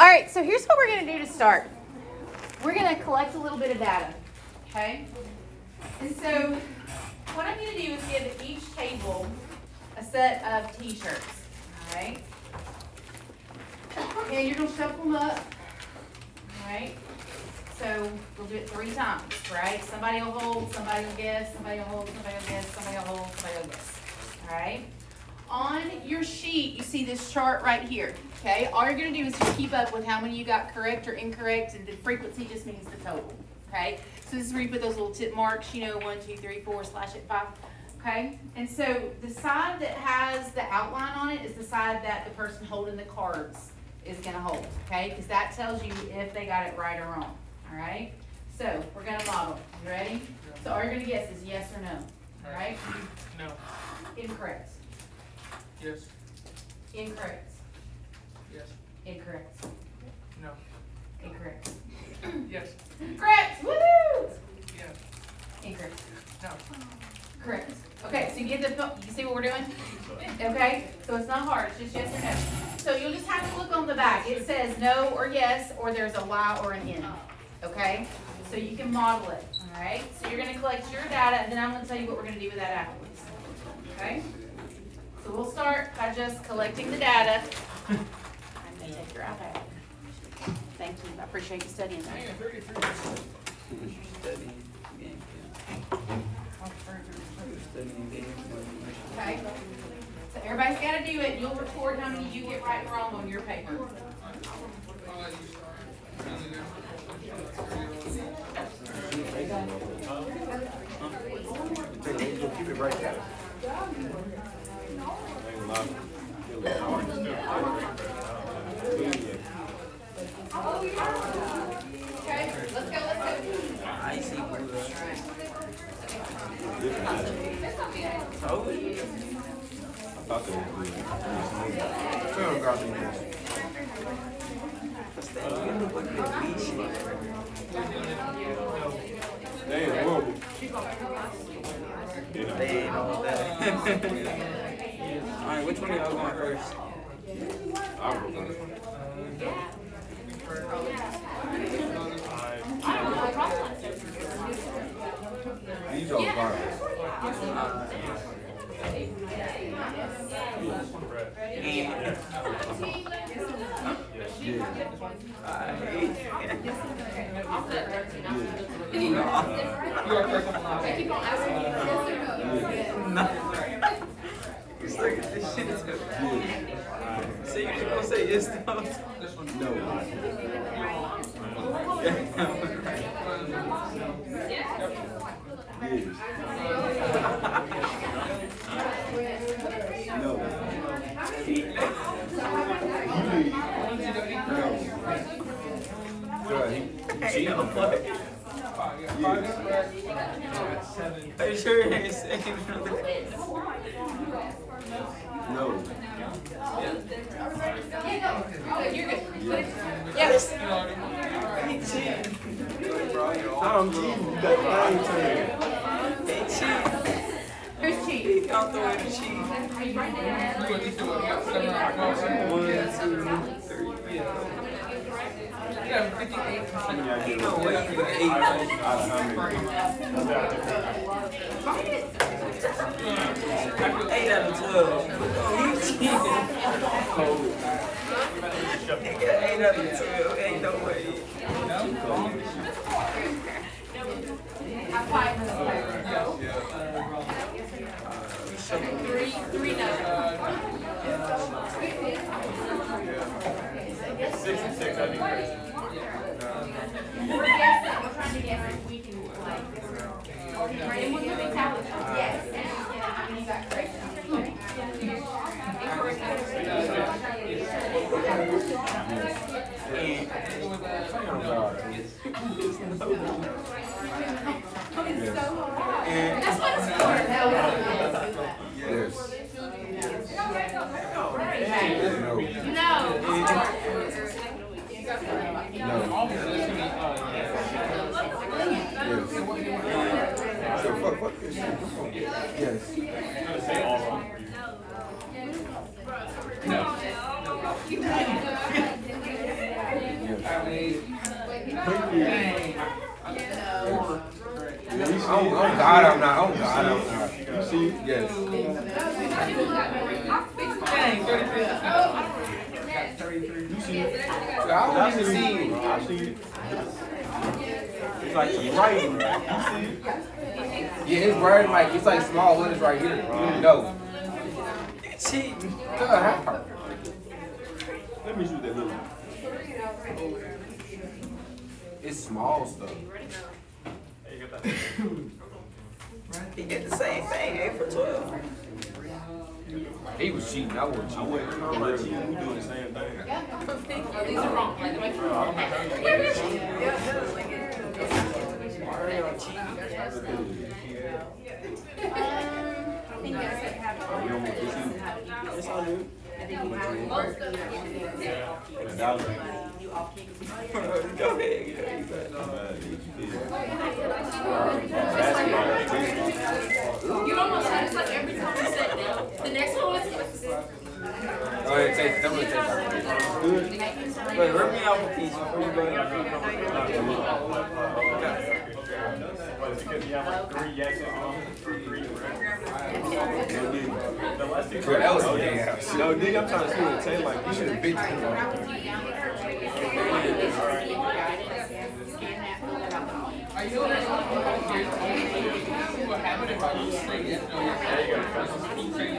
right, so here's what we're going to do to start. We're going to collect a little bit of data, okay? And so what I'm going to do is give each table a set of t-shirts, all right? And you're going to shuffle them up, all right? So we'll do it 3 times, right? Somebody will hold, somebody will guess, somebody will hold, somebody will guess, somebody will hold, somebody will guess, all right? On your sheet, you see this chart right here, okay? All you're going to do is just keep up with how many you got correct or incorrect, and the frequency just means the total, okay? So this is where you put those little tip marks, you know, 1, 2, 3, 4, slash it 5, okay? And so the side that has the outline on it is the side that the person holding the cards is going to hold, okay? Because that tells you if they got it right or wrong, all right? So we're going to model. You ready? So all you're going to guess is yes or no, all right? No. Incorrect. Yes. Incorrect. Yes. Incorrect. No. Incorrect. Yes. Correct. Woo! Yes. Incorrect. No. Correct. Okay, so you get the, you see what we're doing? Okay, so it's not hard, it's just yes or no. So you'll just have to look on the back. It says no or yes, or there's a Y or an N. Okay? So you can model it. Alright? So you're going to collect your data, and then I'm going to tell you what we're going to do with that afterwards. Okay? So we'll start by just collecting the data. I'm going to take your iPad. Thank you. I appreciate you studying that. Okay. So everybody's got to do it. You'll record how many you get right and wrong on your paper. Keep it right there. Okay, let's go. I see blue. I thought they were blue. Turn got me this. They ain't horrible. They ain't all that. Alright, which one of y'all going first? I'll go first. These are garbage. This shit is good. So you just gonna say yes to No. Yes. No. Are you sure you ain't saying nothing? No. You're good. Yes. I'm cheating. You got the thing Hey, cheat. Who's cheat? He found the way to cheat. 1, 2, 3. Yeah, 58%. No way you got 8. Eight out of 12. He cheated. He got 8 out of 12. Ain't no way. Three no. 6 and 6, I think crazy. We're guessing. We're trying to guess if we can, like, and we'll do the tally. Yes. I mean, you got correct. That's what it's for. Yes. So fuck this shit. Yes. No. God, I'm not. Oh God, I'm not. You see? Yes. Dang, 33. You see? I don't even see you. I see it. It's like some writing. You see it? Yeah, his writing like it's like small letters right here. No. Cheating. How? Let me shoot that little. It's small stuff. He did the same thing, 8 for 12. He was cheating. I wasn't cheating. I'm not cheating. We doing the same thing. These are wrong. Like, I think I said have it. It's all good. I think you have most of it. Go ahead. You almost had it's like every time you sit down. The next one was. Go ahead, take. Tell me to take. Wait, rip me off a piece before you go ahead. Because you have like 3 X's on 3. That was yeah. No, nigga, I'm trying to see what it tastes like. You should have been. Are you what happened if I was saying yes, no, yes, keep saying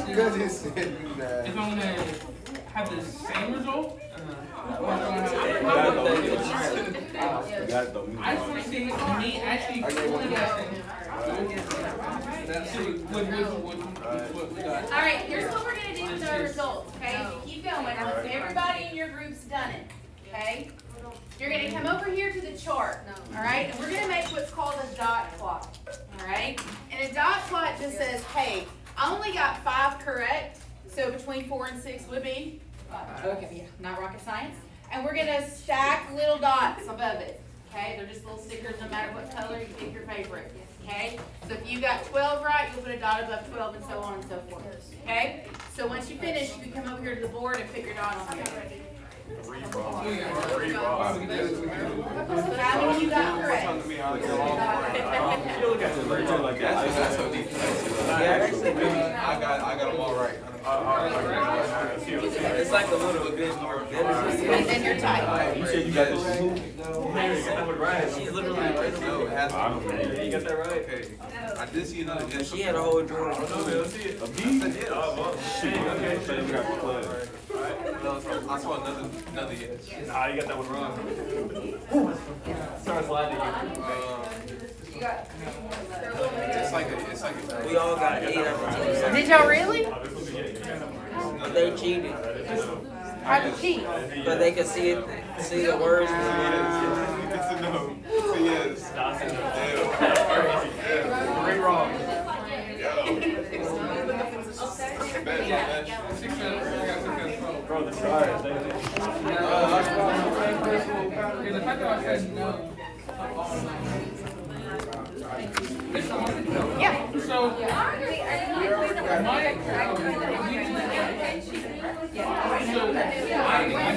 Because he said if I'm gonna have the same result, I foresee me actually pulling that. What we got. All right, here's what we're gonna do with our results, okay? If you keep going, everybody in your group's done it, okay? You're gonna come over here to the chart, all right? And we're gonna make what's called a dot plot, all right? And a dot plot just says, hey, I only got 5 correct, so between 4 and 6 would be 5. Okay, yeah, not rocket science. And we're gonna stack little dots above it, okay? They're just little stickers, no matter what color, you pick your favorite. Okay, so if you got 12 right, you'll put a dot above 12 and so on and so forth. Okay, so once you finish, you can come over here to the board and put your dot on here. How many you got correct? I got them all right. It's like a little bit more better. And then you're tight. You said you got this shoe? She's literally right there. You got that right? Okay. I did see another guess. She had a whole drawer. A B? Shit, okay. So you got the play. I saw another guess. Nah, you got that one wrong. Start sliding again. It's like a. We all got 8 out of 10. Did y'all really? They cheated. How'd you cheat? But they could see it, see the words. It's a no. It's a yes. Three wrong. Bro, the stars. The fact that I said no. Yeah. So, I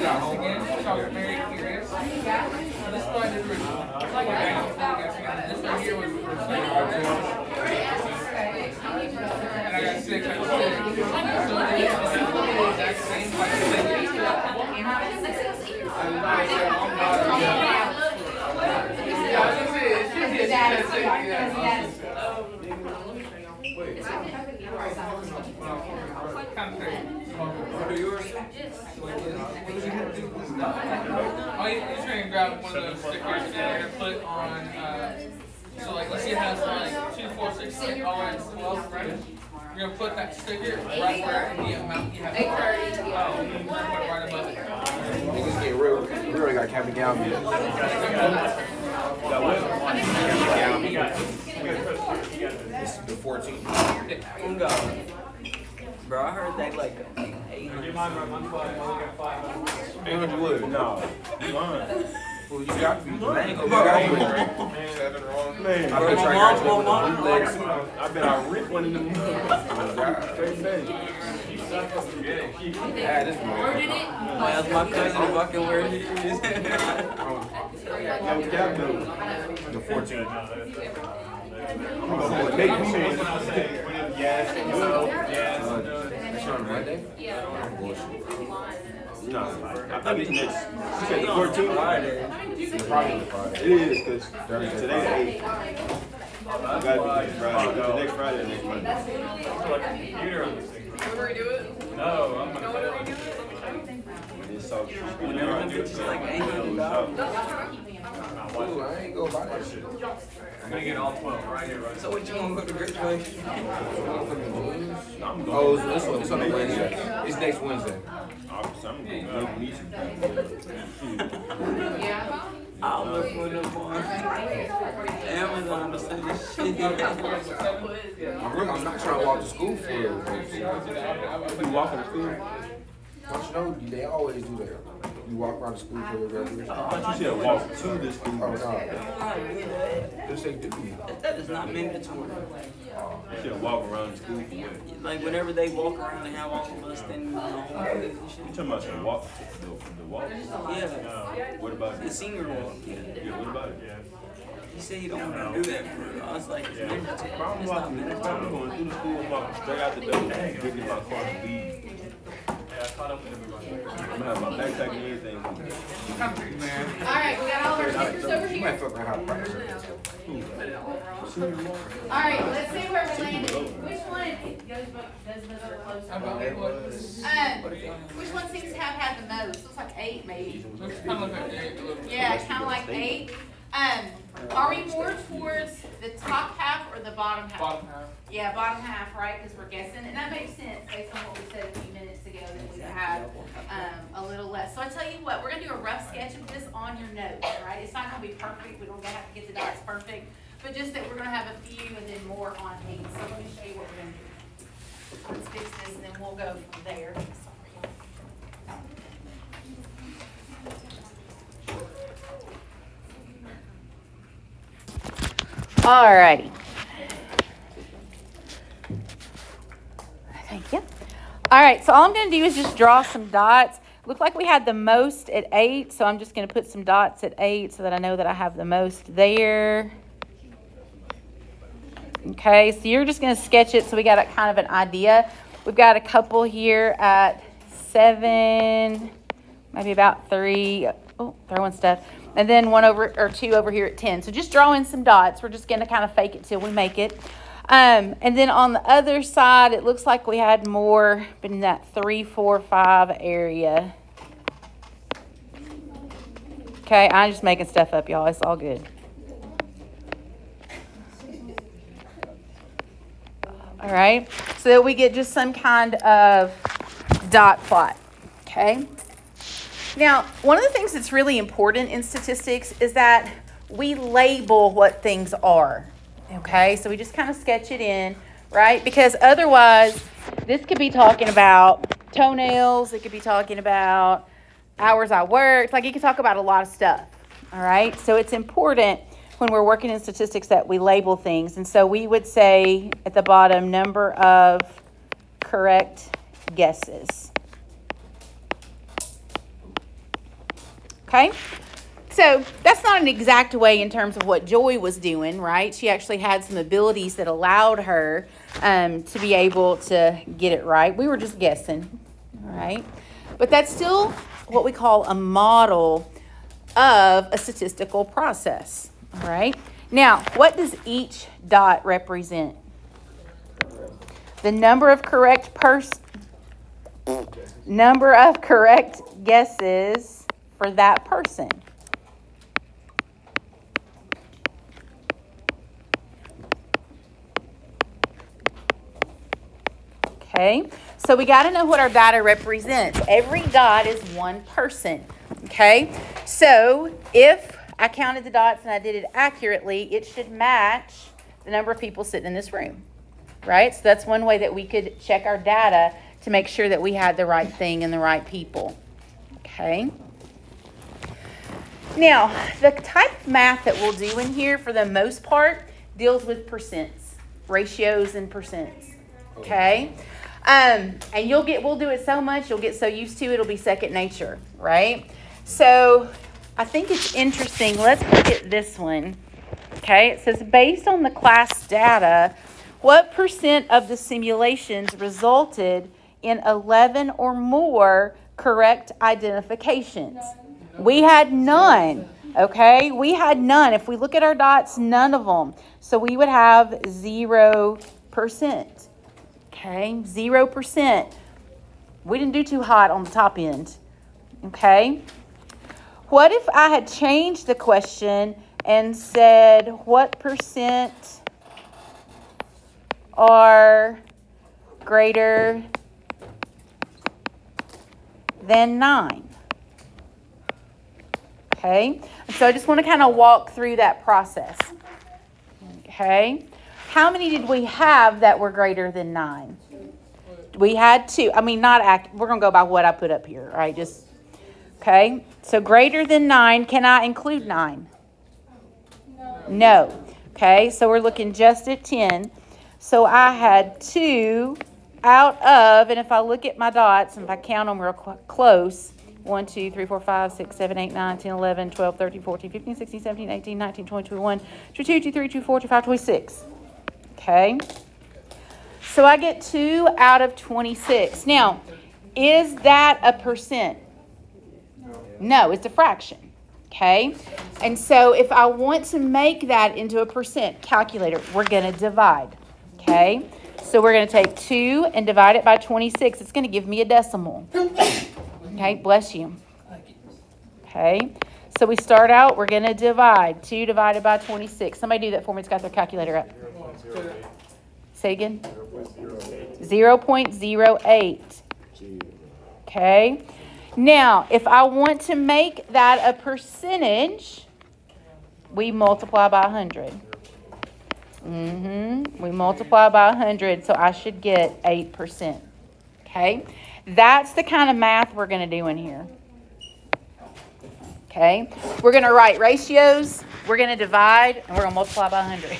got home again, so I was very curious. This is what I did originally. This right here was the first thing. And I got 6 out of 6. So they have the exact same like Oh, you're just going to grab one of those stickers and you're going to put on, so like, let's see it has like 2, 4, 6, 8, all right, 12, right? You're going to put that sticker right where the amount you have. Oh, right above it. Niggas get real. We already got Captain Galvin. This is the 14th. Bro, I heard that like 800. Wood. No. Well, you got me. I ain't You gonna got me. go. 7 wrong. Man, I bet I got you. I bet I ripped one of them. Straight face. Yeah, this one. That's my cousin if I can wear it. Yo, Captain, the 14. I'm gonna go with Nate. Yes, no, yes. That's on Monday? Yeah. No, I think it's next. You said the 14th? Friday. Friday. It is, because today's the 8th. I gotta be next Friday. The next Friday or next Monday. Like a computer on this thing. Where we do it? No, I'm gonna Where we do it? It's so Whenever it's like $800. Ooh, I ain't gonna buy that shit. I'm gonna get all 12 right here, right? So what you want to go to graduation? Oh, it's on Wednesday. It's next Wednesday. Yeah. I'll look for them on Amazon to send this shit. I'm not trying to walk to school for it. You walking to school? Don't you know, they always do that. You walk around the school for the graduation. I thought you said walk to the school. Oh, no. Yes, they do. That is not mandatory. You said walk around the school for what? Like whenever they walk around and have all of us standing on the home and You talking about the walk, the walk? yeah, What about the it? senior walk. Yeah, what about it? He said he don't want to do that for real. I was like, it's mandatory. I'm It's not walking, I'm mandatory. going through the school, I'm walking straight out the door, getting in my car and leave. Yeah, I caught up with everybody. I'm gonna have my backpack and everything. All right, we got all our stickers over You here. might fuck around how to practice. All right, let's see where we landed. Which one goes How about it was? which one seems to have had the most? Looks like 8 maybe. Looks kind of like a little. Yeah, kind of like 8. Are we more towards the top half or the bottom half? Bottom half. Yeah, bottom half, right? Because we're guessing, and that makes sense based on what we said a few minutes ago that we have a little less. So I tell you what, we're gonna do a rough sketch of this on your notes, right? It's not gonna be perfect. We don't have to get the dots perfect, but just that we're gonna have a few and then more on 8. So let me show you what we're gonna do. Let's fix this and then we'll go from there. Alrighty. Thank you. All right, so all I'm going to do is just draw some dots. Looked like we had the most at 8, so I'm just going to put some dots at 8 so that I know that I have the most there. Okay, so you're just going to sketch it so we got a kind of an idea. We've got a couple here at 7, maybe about 3. Oh, throwing stuff. And then 1 over or 2 over here at 10. So just draw in some dots. We're just going to kind of fake it till we make it. And then on the other side, it looks like we had more in that 3, 4, 5 area. Okay, I'm just making stuff up, y'all. It's all good. All right, so that we get just some kind of dot plot. Okay. Now, one of the things that's really important in statistics is that we label what things are. Okay, so we just kind of sketch it in, right? Because otherwise, this could be talking about toenails. It could be talking about hours I worked. Like, it could talk about a lot of stuff, all right? So it's important when we're working in statistics that we label things. And so we would say at the bottom, number of correct guesses. Okay? So that's not an exact way in terms of what Joy was doing, right? She actually had some abilities that allowed her to be able to get it right. We were just guessing, all right? But that's still what we call a model of a statistical process, all right? Now, what does each dot represent? The number of correct guesses for that person. Okay, so we got to know what our data represents. Every dot is one person. Okay, so if I counted the dots and I did it accurately, it should match the number of people sitting in this room, right? So that's one way that we could check our data to make sure that we had the right thing and the right people. Okay. Now, the type of math that we'll do in here for the most part deals with percents, ratios and percents. Okay. And we'll do it so much, you'll get so used to it, it'll be second nature, right? So I think it's interesting. Let's look at this one. Okay, it says based on the class data, what % of the simulations resulted in 11 or more correct identifications? We had none. Okay, we had none. If we look at our dots, none of them. So we would have 0%. Okay, 0%. We didn't do too hot on the top end. Okay. What if I had changed the question and said, what % are greater than 9? Okay, so I just want to kind of walk through that process. Okay, how many did we have that were greater than 9? We had 2. I mean, we're going to go by what I put up here, right? Just, okay, so greater than 9, can I include 9? No. Okay, so we're looking just at 10. So I had 2 out of, and if I look at my dots, and if I count them real close, 1, 2, 3, 4, 5, 6, 7, 8, 9, 10, 11, 12, 13, 14, 15, 16, 17, 18, 19, 20, 21, 22, 23, 24, 25, 26. Okay. So I get 2 out of 26. Now, is that a %? No, it's a fraction. Okay. And so if I want to make that into a % calculator, we're going to divide. Okay. So we're going to take 2 and divide it by 26. It's going to give me a decimal. Okay, bless you. Okay, so we start out, we're going to divide. 2 divided by 26. Somebody do that for me. It's got their calculator up. Say again. 0.08. Okay. Now, if I want to make that a percentage, we multiply by 100. We multiply by 100, so I should get 8%. Okay. That's the kind of math we're going to do in here. Okay. We're going to write ratios. We're going to divide, and we're going to multiply by 100.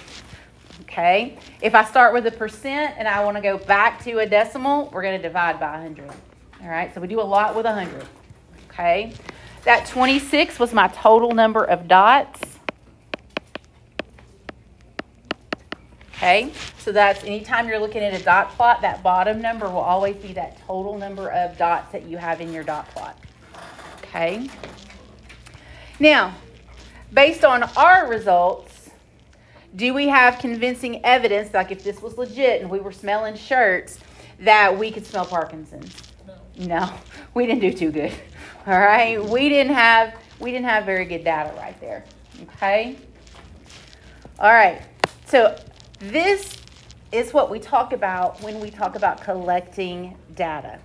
Okay. If I start with a percent and I want to go back to a decimal, we're going to divide by 100. All right. So we do a lot with 100. Okay. That 26 was my total number of dots. Okay, so that's anytime you're looking at a dot plot, that bottom number will always be that total number of dots that you have in your dot plot. Okay. Now, based on our results, do we have convincing evidence, like if this was legit and we were smelling shirts, that we could smell Parkinson's? No, we didn't do too good. All right, we didn't have very good data right there. Okay. All right, so this is what we talk about when we talk about collecting data.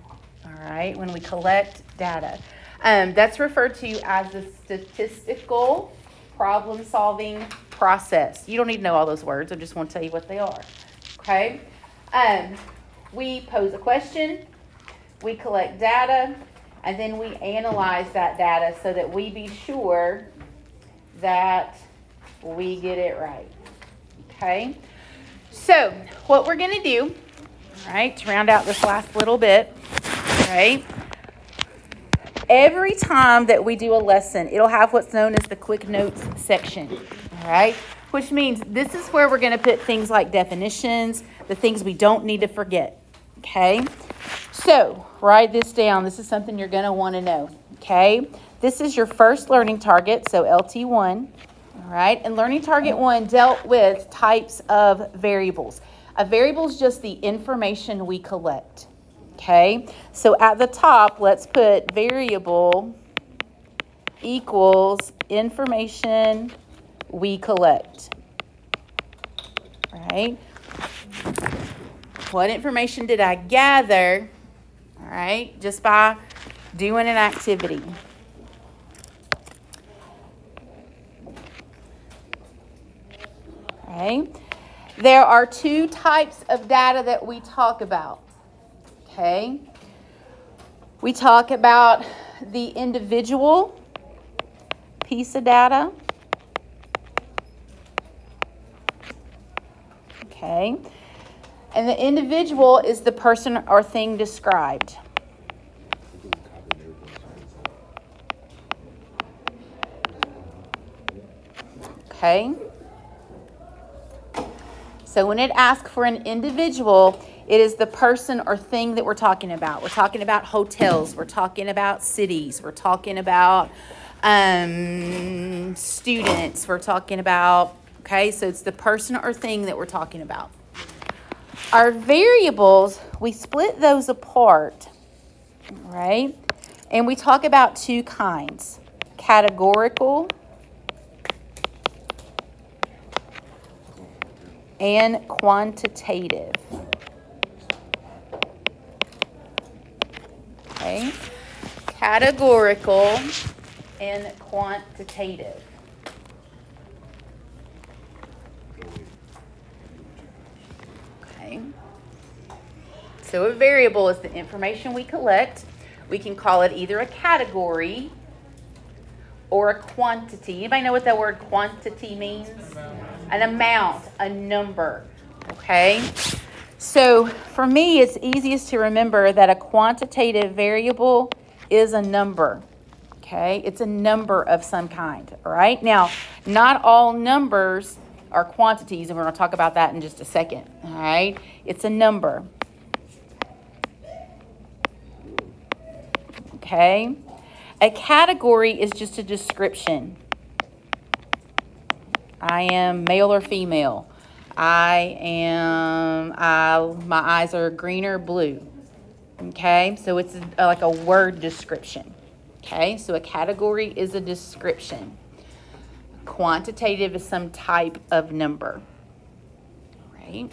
All right, when we collect data. That's referred to as the statistical problem-solving process. You don't need to know all those words. I just want to tell you what they are. Okay? We pose a question, we collect data, and then we analyze that data so that we be sure that we get it right. Okay? So, what we're going to do, all right, to round out this last little bit, right, every time that we do a lesson, it'll have what's known as the quick notes section, all right, which means this is where we're going to put things like definitions, the things we don't need to forget, okay? So, write this down. This is something you're going to want to know, okay? This is your first learning target, so LT1. All right, and learning target 1 dealt with types of variables. A variable is just the information we collect. Okay, so at the top, let's put variable equals information we collect. All right, what information did I gather? All right, just by doing an activity. Okay. There are 2 types of data that we talk about. Okay. We talk about the individual piece of data. Okay. And the individual is the person or thing described. Okay? So when it asks for an individual, it is the person or thing that we're talking about. We're talking about hotels. We're talking about cities. We're talking about students. We're talking about, okay, so it's the person or thing that we're talking about. Our variables, we split those apart, right? And we talk about two kinds, categorical and quantitative. Okay, categorical and quantitative. Okay, so a variable is the information we collect. We can call it either a category or a quantity. Anybody know what that word quantity means? An amount, a number. Okay? So for me, it's easiest to remember that a quantitative variable is a number. Okay? It's a number of some kind. All right? Now, not all numbers are quantities, and we're going to talk about that in just a second. All right? It's a number. Okay? A category is just a description. I am male or female. My eyes are green or blue. Okay, so it's like a word description. Okay, so a category is a description. Quantitative is some type of number. Right?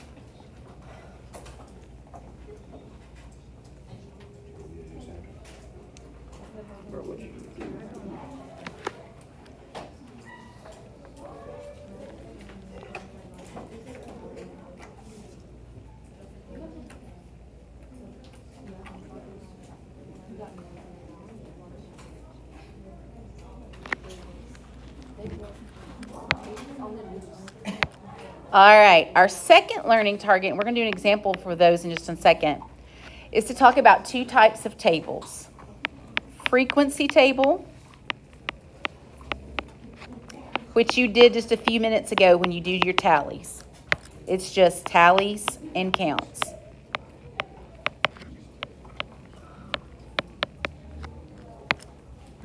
All right, our second learning target, and we're going to do an example for those in just a second, is to talk about two types of tables. Frequency table, which you did just a few minutes ago when you did your tallies. It's just tallies and counts.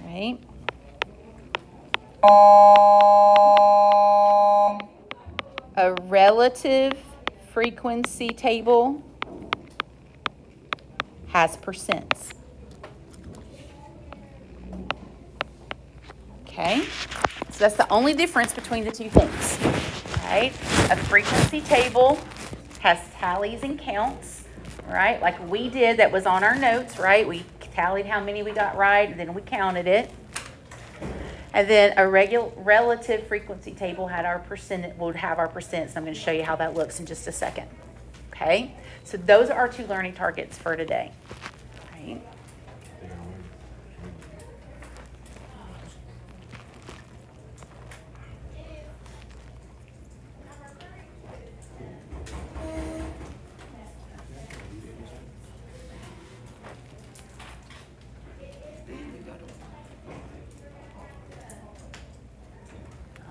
Right? A relative frequency table has percents. Okay, so that's the only difference between the two things. Right? A frequency table has tallies and counts, right? Like we did, that was on our notes, right? We tallied how many we got right, and then we counted it. And then a relative frequency table would have our percents. I'm going to show you how that looks in just a second. Okay? So those are our two learning targets for today. Right?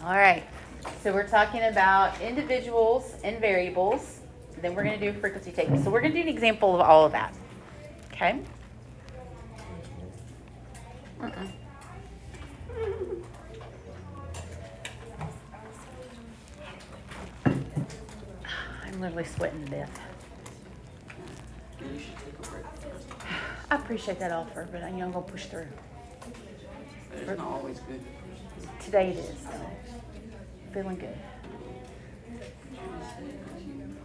All right, so we're talking about individuals and variables. Then we're going to do a frequency table. So we're going to do an example of all of that. Okay? I'm literally sweating to death. I appreciate that offer, but I'm going to push through. It's not always good. Today it is. Feeling good. I'm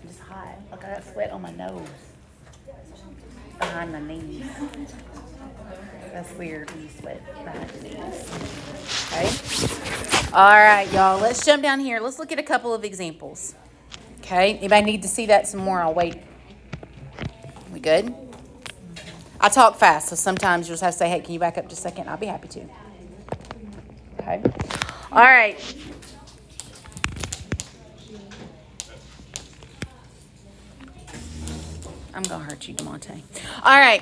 just hot. Look, I got sweat on my nose. Behind my knees. That's weird when you sweat behind your knees. Okay? All right, y'all. Let's jump down here. Let's look at a couple of examples. Okay? Anybody need to see that some more? I'll wait. We good? I talk fast, so sometimes you'll just have to say, hey, can you back up just a second? I'll be happy to. Okay. All right. I'm going to hurt you, DeMonte. All right.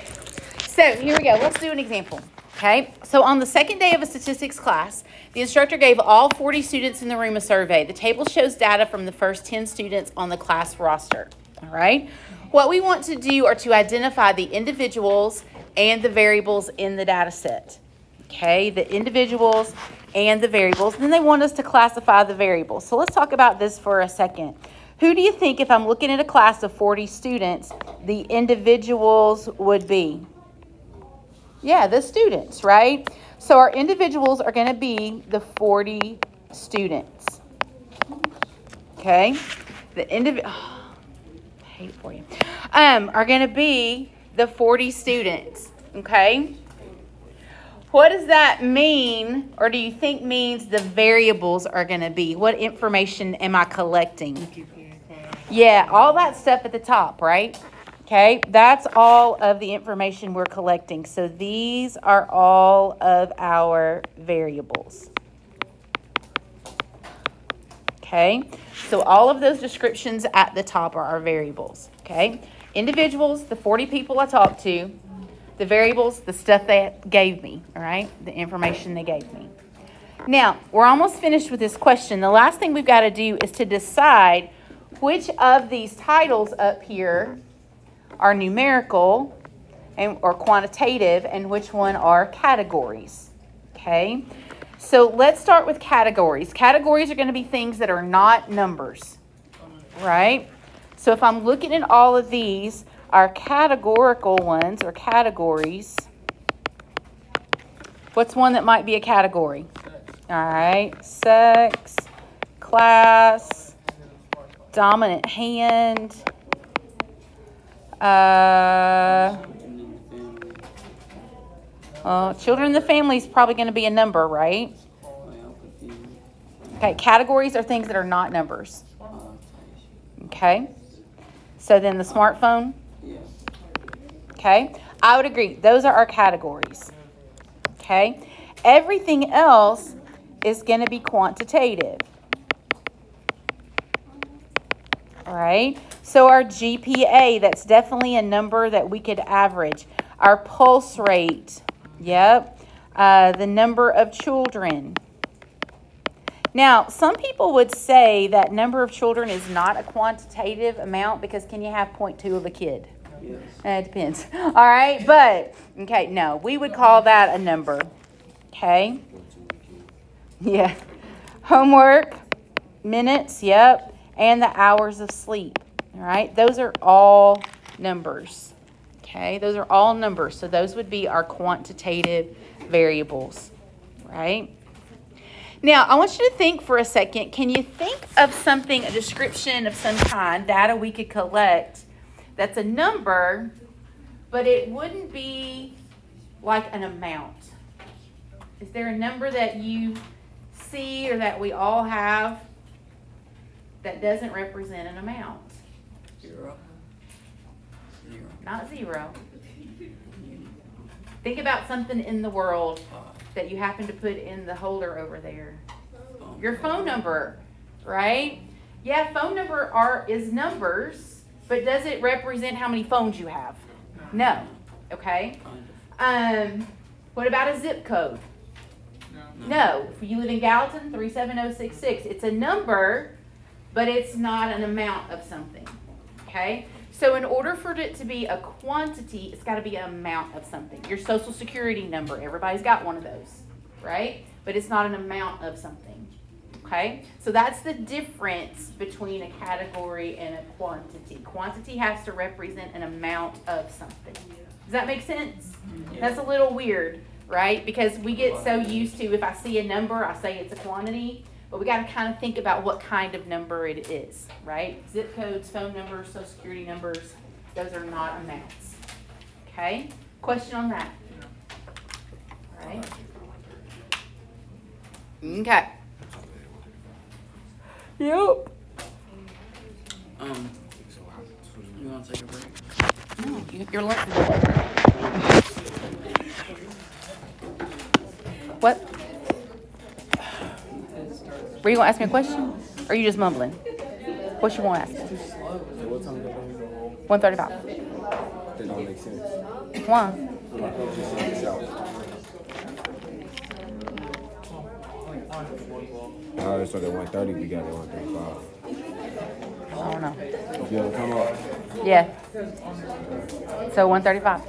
So here we go. Let's do an example. Okay. So on the second day of a statistics class, the instructor gave all 40 students in the room a survey. The table shows data from the first 10 students on the class roster. All right. What we want to do are to identify the individuals and the variables in the data set. Okay. The individuals and the variables. And then they want us to classify the variables. So let's talk about this for a second. Who do you think, if I'm looking at a class of 40 students, the individuals would be? Yeah, the students, right? So our individuals are going to be the 40 students. Okay? The I hate it for you. Are going to be the 40 students. Okay? What does that mean, or do you think means the variables are going to be? What information am I collecting? Yeah, all that stuff at the top, right? Okay, that's all of the information we're collecting. So these are all of our variables. Okay, so all of those descriptions at the top are our variables. Okay, individuals, the 40 people I talked to, the variables, the stuff they gave me, all right, the information they gave me. Now, we're almost finished with this question. The last thing we've got to do is to decide which of these titles up here are numerical or quantitative, and which one are categories. Okay, so let's start with categories. Categories are going to be things that are not numbers, right? So if I'm looking at all of these, our categorical ones or categories, what's one that might be a category? All right, sex, class, dominant hand, children in the family is probably going to be a number, right? Okay, categories are things that are not numbers. Okay, so then the smartphone. Okay, I would agree. Those are our categories. Okay, everything else is going to be quantitative. All right, so our GPA, that's definitely a number that we could average. Our pulse rate, yep. The number of children. Now, some people would say that number of children is not a quantitative amount because can you have 0.2 of a kid? Yes. It depends. All right, but, okay, no, we would call that a number. Okay? Yeah. Homework, minutes, yep. And the hours of sleep. All right, those are all numbers. Okay, those are all numbers. So those would be our quantitative variables, right? Now, I want you to think for a second. Can you think of something, a description of some kind, data we could collect that's a number, but it wouldn't be like an amount? Is there a number that you see or that we all have that doesn't represent an amount? Zero. Not zero. Think about something in the world that you happen to put in the holder over there. Your phone number, right? Yeah, phone number is numbers, but does it represent how many phones you have? No. Okay. What about a zip code? No. If you live in Gallatin, 37066, it's a number, but it's not an amount of something, okay? So in order for it to be a quantity, it's got to be an amount of something. Your social security number, everybody's got one of those, right? But it's not an amount of something, okay? So that's the difference between a category and a quantity. Quantity has to represent an amount of something. Does that make sense? Yeah. That's a little weird, right? Because we get so used to, if I see a number, I say it's a quantity. But we got to kind of think about what kind of number it is, right? Zip codes, phone numbers, social security numbers, those are not amounts. Okay? Question on that? All right. Okay. Yep. You want to take a break? No, you're learning. What? Were you going to ask me a question? Or are you just mumbling? What you want to ask me? 1:35. That don't make sense. Why? My coach just said this out. I already started at 1:30. We got it at 1:35. I don't know. You ever come up? Yeah. So 1:35.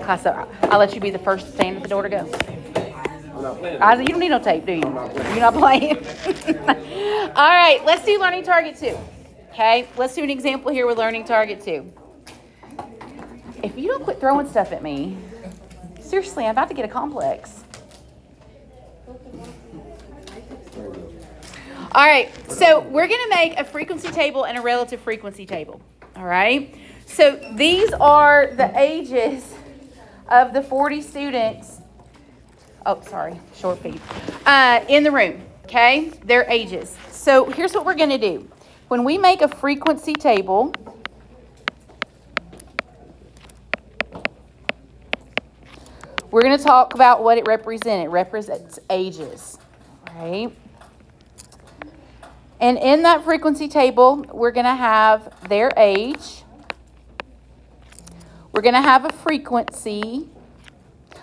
Okay, so I'll let you be the first to stand at the door to go. I'm not playing. Isaac, you don't need no tape, do you? You're not playing. All right, let's do learning target 2. Okay, let's do an example here with learning target 2. If you don't quit throwing stuff at me, seriously, I'm about to get a complex. All right, so we're going to make a frequency table and a relative frequency table. All right, so these are the ages of the 40 students. Oh, sorry, short feed. In the room, okay? Their ages. So here's what we're going to do. When we make a frequency table, we're going to talk about what it represents. It represents ages, right? And in that frequency table, we're going to have their age. We're going to have a frequency.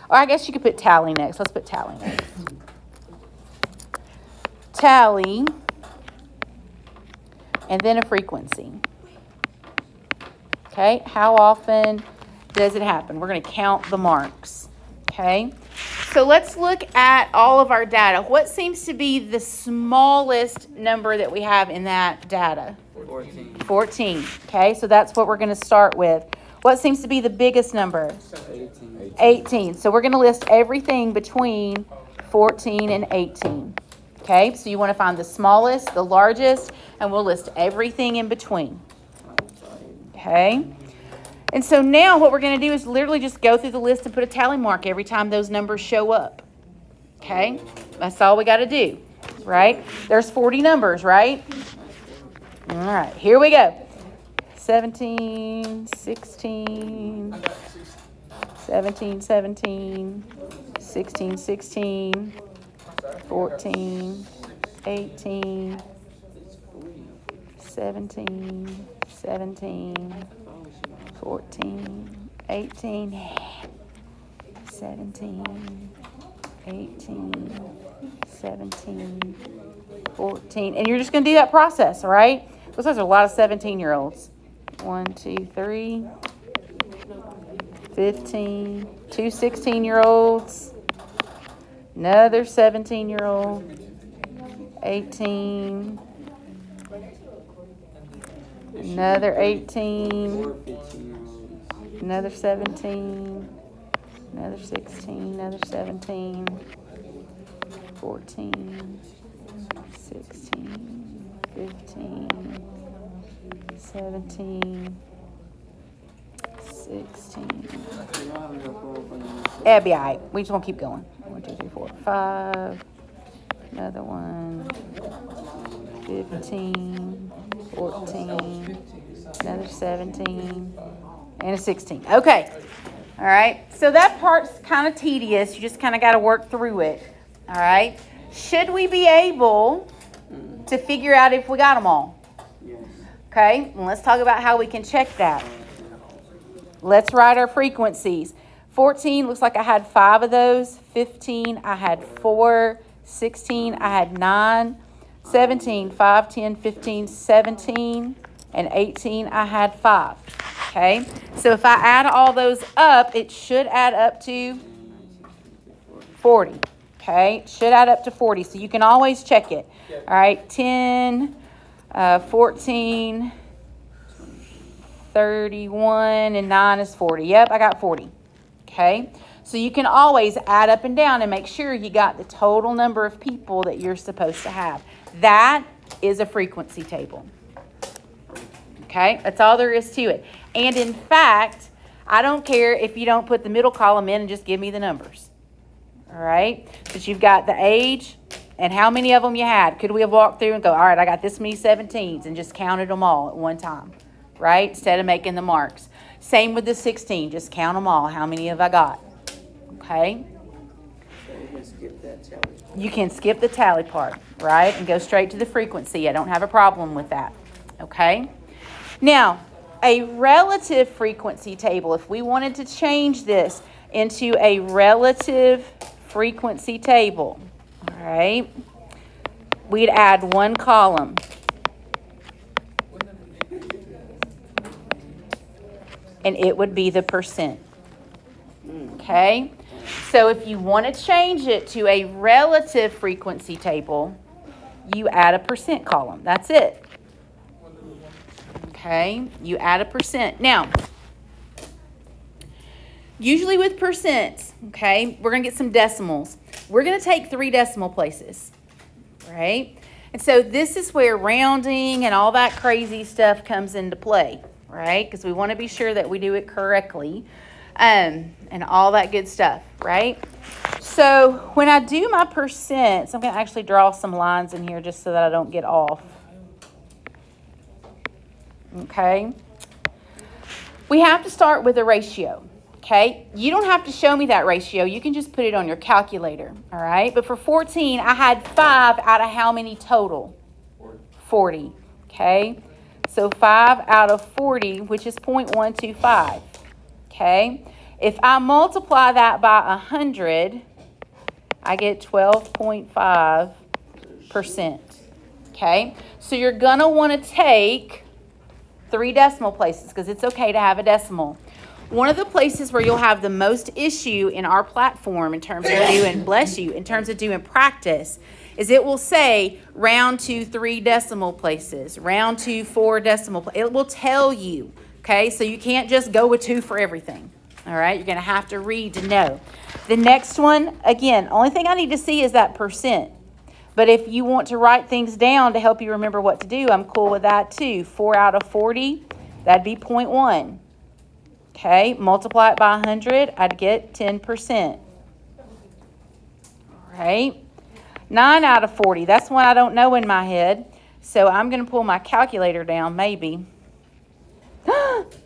Or I guess you could put tally next. Let's put tally next. Tally. And then a frequency. Okay, how often does it happen? We're going to count the marks. Okay, so let's look at all of our data. What seems to be the smallest number that we have in that data? 14. 14. Okay, so that's what we're going to start with. What seems to be the biggest number? 18. 18. So we're going to list everything between 14 and 18. Okay, so you want to find the smallest, the largest, and we'll list everything in between. Okay. And so now what we're going to do is literally just go through the list and put a tally mark every time those numbers show up. Okay? That's all we got to do, right? There's 40 numbers, right? All right, here we go. 17, 16, 17, 17, 16, 16, 14, 18, 17, 17, 14, 18, 17, 18, 17, 14. And you're just going to do that process, all right? Looks like there's a lot of 17-year-olds. 1, 2, 3, 15, 2 16-year-olds, another 17-year-old, 18, another 18, another 17, another 16, another 17, 14, 16, 15, 17, 16. It'll be all right. We just want to keep going. 1, 2, 3, 4, 5. Another one. 15, 14, another 17, and a 16. Okay. All right. So that part's kind of tedious. You just kind of got to work through it. All right. Should we be able to figure out if we got them all? Okay. And let's talk about how we can check that. Let's write our frequencies. 14 looks like I had 5 of those. 15, I had 4. 16, I had 9. 17, 5, 10, 15, 17. And 18, I had 5. Okay, so if I add all those up, it should add up to 40. Okay, it should add up to 40. So you can always check it. All right, 10, 14, 31, and 9 is 40. Yep, I got 40. Okay, so you can always add up and down and make sure you got the total number of people that you're supposed to have. That is a frequency table. Okay, that's all there is to it. And in fact, I don't care if you don't put the middle column in and just give me the numbers. All right, but you've got the age and how many of them you had. Could we have walked through and go, all right, I got this many 17s and just counted them all at one time, right? Instead of making the marks. Same with the 16, just count them all. How many have I got? Okay. You can skip the tally part, right? And go straight to the frequency. I don't have a problem with that. Okay. Now, a relative frequency table, if we wanted to change this into a relative frequency table, all right, we'd add one column. And it would be the percent. Okay? So if you want to change it to a relative frequency table, you add a percent column. That's it. Okay? You add a percent. Now, usually with percents, okay, we're going to get some decimals. We're going to take 3 decimal places, right? And so this is where rounding and all that crazy stuff comes into play, right? Because we want to be sure that we do it correctly and all that good stuff, right? So when I do my percents, I'm going to actually draw some lines in here just so that I don't get off. Okay? We have to start with a ratio. Okay, you don't have to show me that ratio. You can just put it on your calculator, all right? But for 14, I had 5 out of how many total? 40, okay? So 5 out of 40, which is 0.125, okay? If I multiply that by 100, I get 12.5%, okay? So you're going to want to take 3 decimal places because it's okay to have a decimal. One of the places where you'll have the most issue in our platform in terms of doing, bless you, in terms of doing practice, is it will say round to 3 decimal places, round to 4 decimal places. It will tell you, okay? So you can't just go with 2 for everything, all right? You're going to have to read to know. The next one, again, only thing I need to see is that percent. But if you want to write things down to help you remember what to do, I'm cool with that too. 4 out of 40, that'd be 0.1. Okay, multiply it by 100, I'd get 10%. All right, 9 out of 40, that's one I don't know in my head. So I'm going to pull my calculator down, maybe.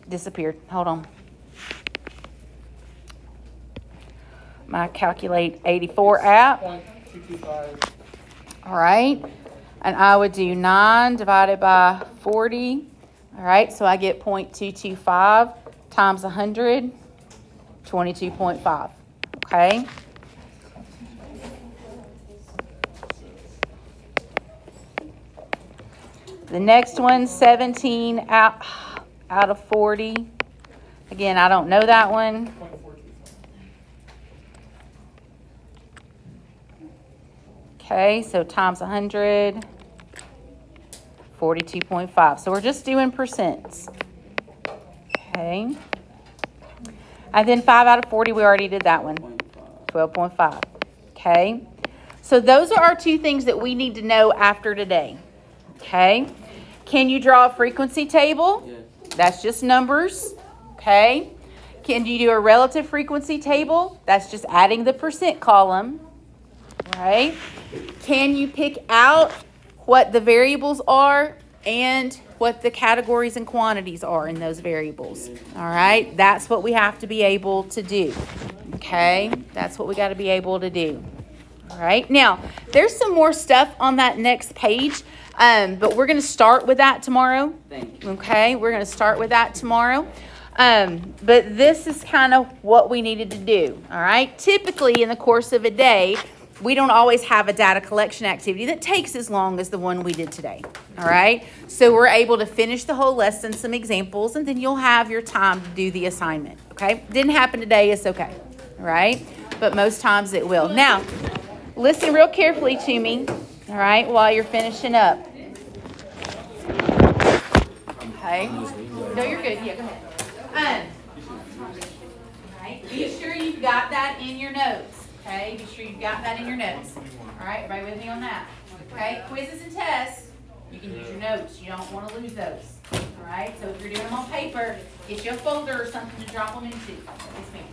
Disappeared, hold on. My Calculate 84 app. 0.225. All right, and I would do 9 divided by 40. All right, so I get 0.225. Times 100, 22.5, okay? The next one, 17 out of 40. Again, I don't know that one. Okay, so times 100, 42.5. So we're just doing percents. Okay. And then 5 out of 40, we already did that one. 12.5. Okay. So those are our 2 things that we need to know after today. Okay. Can you draw a frequency table? Yes. That's just numbers. Okay. Can you do a relative frequency table? That's just adding the percent column. Right. Can you pick out what the variables are and what the categories and quantities are in those variables? All right, that's what we have to be able to do. Okay, that's what we got to be able to do. All right, now there's some more stuff on that next page, but we're going to start with that tomorrow. Thank you. Okay, we're going to start with that tomorrow. But this is kind of what we needed to do. All right, typically in the course of a day, we don't always have a data collection activity that takes as long as the one we did today, all right? So we're able to finish the whole lesson, some examples, and then you'll have your time to do the assignment, okay? Didn't happen today, it's okay, all right? But most times it will. Now, listen real carefully to me, all right, while you're finishing up. Okay? No, you're good. Yeah, go ahead. All right, be sure you've got that in your notes. Okay, be sure you've got that in your notes. All right, everybody with me on that? Okay, quizzes and tests, you can use your notes. You don't want to lose those. All right, so if you're doing them on paper, get you a folder or something to drop them into. Yes, ma'am.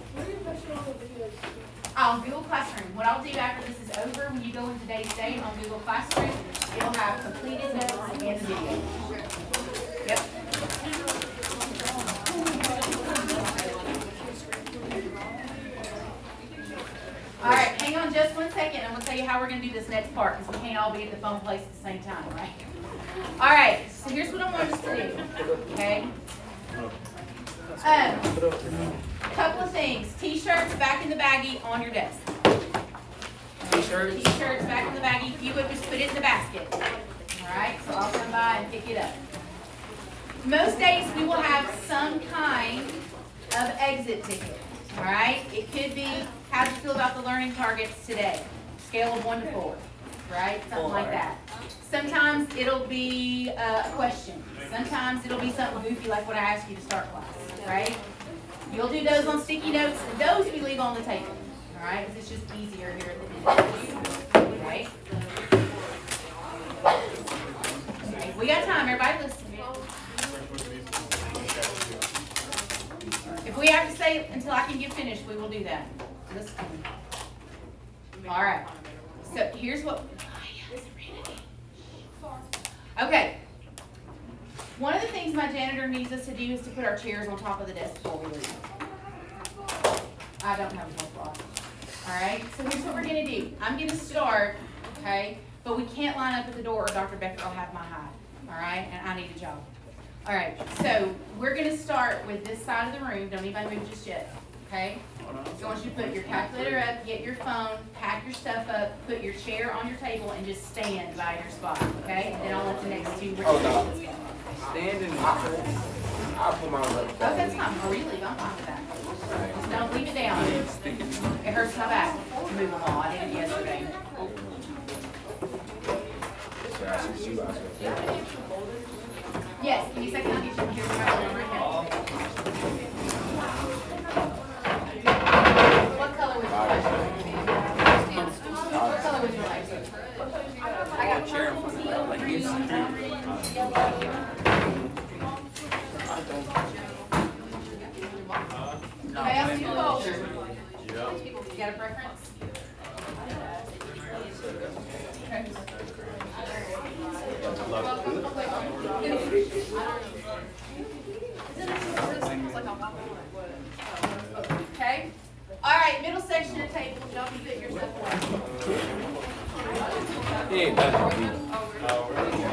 On Google Classroom. What I'll do after this is over, when you go in today's date on Google Classroom, it'll have completed notes and the video. Yep. All right, hang on just 1 second. I'm going to tell you how we're going to do this next part because we can't all be at the phone place at the same time, right? All right, so here's what I want us to do, okay? Couple of things. T-shirts back in the baggie on your desk. T-shirts. T-shirts back in the baggie. You would just put it in the basket. Alright, so I'll come by and pick it up. Most days we will have some kind of exit ticket. Alright? It could be, how do you feel about the learning targets today? Scale of 1 to 4. Right? Something like that. Sometimes it'll be a question. Sometimes it'll be something goofy like what I asked you to start class. Right? You'll do those on sticky notes, and those we leave on the table. Alright? Because it's just easier here at the end. Okay? Okay, we got time. Everybody listen. If we have to stay until I can get finished, we will do that. Listen. Alright. So here's what. Okay. One of the things my janitor needs us to do is to put our chairs on top of the desk before we leave. I don't have a whole cloth. Alright, so here's what we're going to do. I'm going to start, okay, but we can't line up at the door or Dr. Becker will have my hide. Alright, and I need a job. Alright, so we're going to start with this side of the room. Don't anybody move just yet. Okay? So I want you to put your calculator up, get your phone, pack your stuff up, put your chair on your table, and just stand by your spot. Okay? And then I'll let the next two Oh, no. Stand in I'll put my left. Oh, that's fine. Oh, really? I'm fine with that. Just don't leave it down. It hurts my back to move them all. I did it yesterday. Yes, give me a second. I'll get you here. What color would you like? What color would you like? I got purple, Like green, this. orange, yellow. Anybody else do gold? You got a preference? Okay. All right, middle section of the table. Y'all can put your stuff away. He ain't done it, me.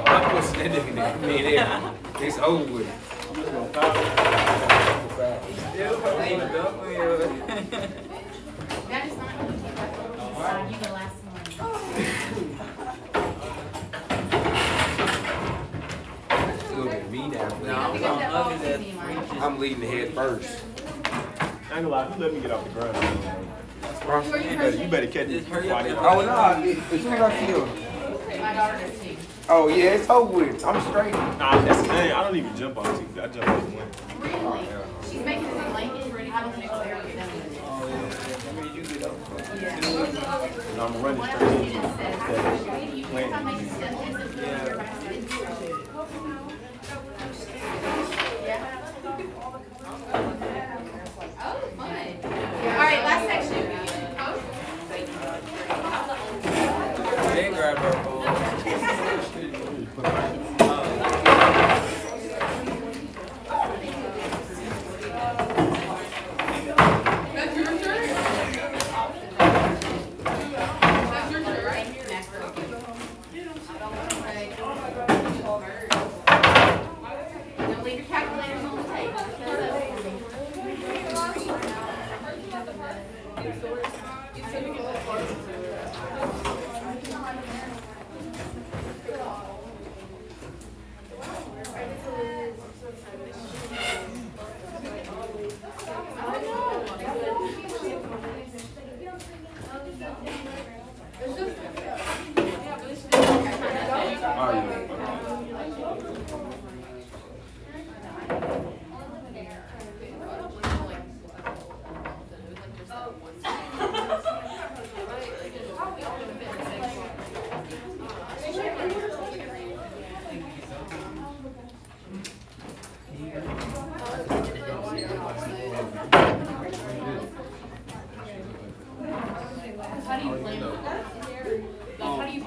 I'm gonna stand there. Me there. It's over with. That is not going to take that long. You the last one. It's gonna be me now. I think I've got all of these in mine. I'm leading the head first. I ain't gonna lie, who let me get off the ground? Who are you You better catch me before I did. Oh no, it's what I feel. My daughter does too. Oh yeah, it's over with. I'm straight. Nah, that's the thing. I don't even jump on TV. I jump on the wing. Really? She's making it in Lincoln. I don't know where we're done. And I'm running One of straight the into students said, it. "You can't make stuff.